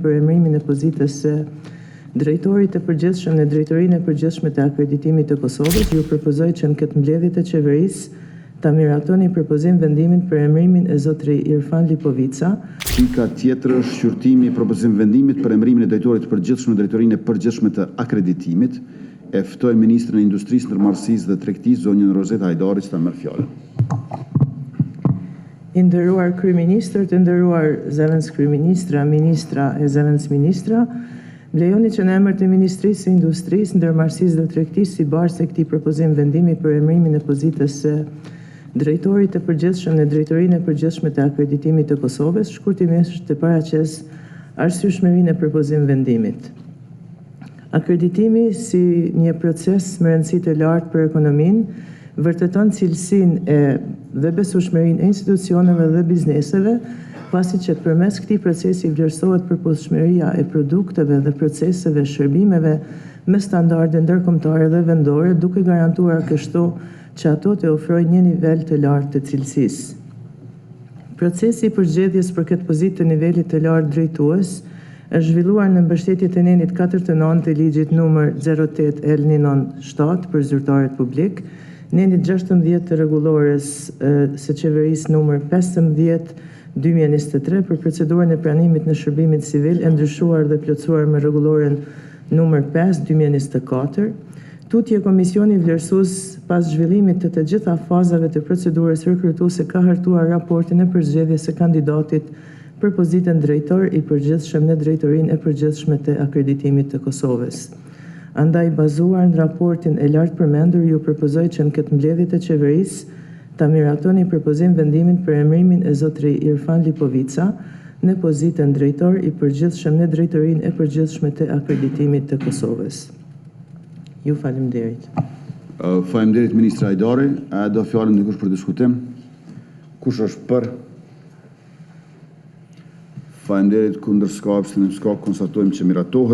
për emërimin e pozitës së drejtorit të përgjithshëm në Drejtorinë e Përgjithshme të Akreditimit të Kosovës. Ju propozoj që në këtë mbledhje të qeverisë ta miratoni propozim vendimin për emërimin e zotri Irfan Lipovica. Pika tjetër është shqyrtimi i propozim vendimit për emërimin e drejtorit të përgjithshëm në Drejtorinë e Përgjithshme të Akreditimit. E ftoj Ministrën e Industrisë, Ndërmarrësisë dhe Tregtisë, zonjën Rozeta Hajdari, që ta merr fjalën. I nderuar kryeministër, të nderuar zëvendës kryeministra, ministra e zëvendës ministra, lejoni që në emër të Ministrisë së Industrisë, Ndërmarrësisë dhe Tregtisë si barë se këtij propozim vendimi për emërimin e pozitës së drejtorit të përgjithshëm në Drejtorinë e Përgjithshme të Akreditimit të Kosovës, shkurtimisht të paraqes arsyeshmërinë e propozim vendimit. Akreditimi si një proces me rëndësi të lartë për ekonominë vërteton cilësinë dhe besueshmërinë e institucioneve dhe bizneseve, pasi që përmes këtij procesi vlerësohet përputhshmëria e produkteve dhe proceseve shërbimeve me standarde ndërkombëtare dhe vendore, duke garantuar kështu që ato të ofrojnë një nivel të lartë të cilësisë. Procesi i përgjedhjes për këtë pozitë të nivelit të lartë drejtues është zhvilluar në mbështetje të nenit 4/9 të ligjit numër 08/L197 për zyrtarët publik, nenit 16 të rregullores së qeverisë numër 15/2023 për procedurën e pranimit në shërbimin civil e ndryshuar dhe plotësuar me rregulloren numër 5/2024. Tutje komisioni vlerësues pas zhvillimit të gjitha fazave të procedurës rekrutuese ka hartuar raportin e përzgjedhjes së kandidatit për pozitën drejtor i përgjithshëm në Drejtorinë e Përgjithshme të Akreditimit të Kosovës. Andaj, bazuar në raportin e lartë përmendur, ju propozoj që në këtë mbledhje të qeverisë ta miratoni propozim vendimin për emërimin e zotri Irfan Lipovica në pozitën drejtor i përgjithshëm në Drejtorinë e Përgjithshme të Akreditimit të Kosovës. Ju faleminderit. Faleminderit ministra Hajdari. A do fjalën dikush për diskutim? Kush është për? Faleminderit, kundër s'ka, abstinim s'ka, konstatojmë që miratohet.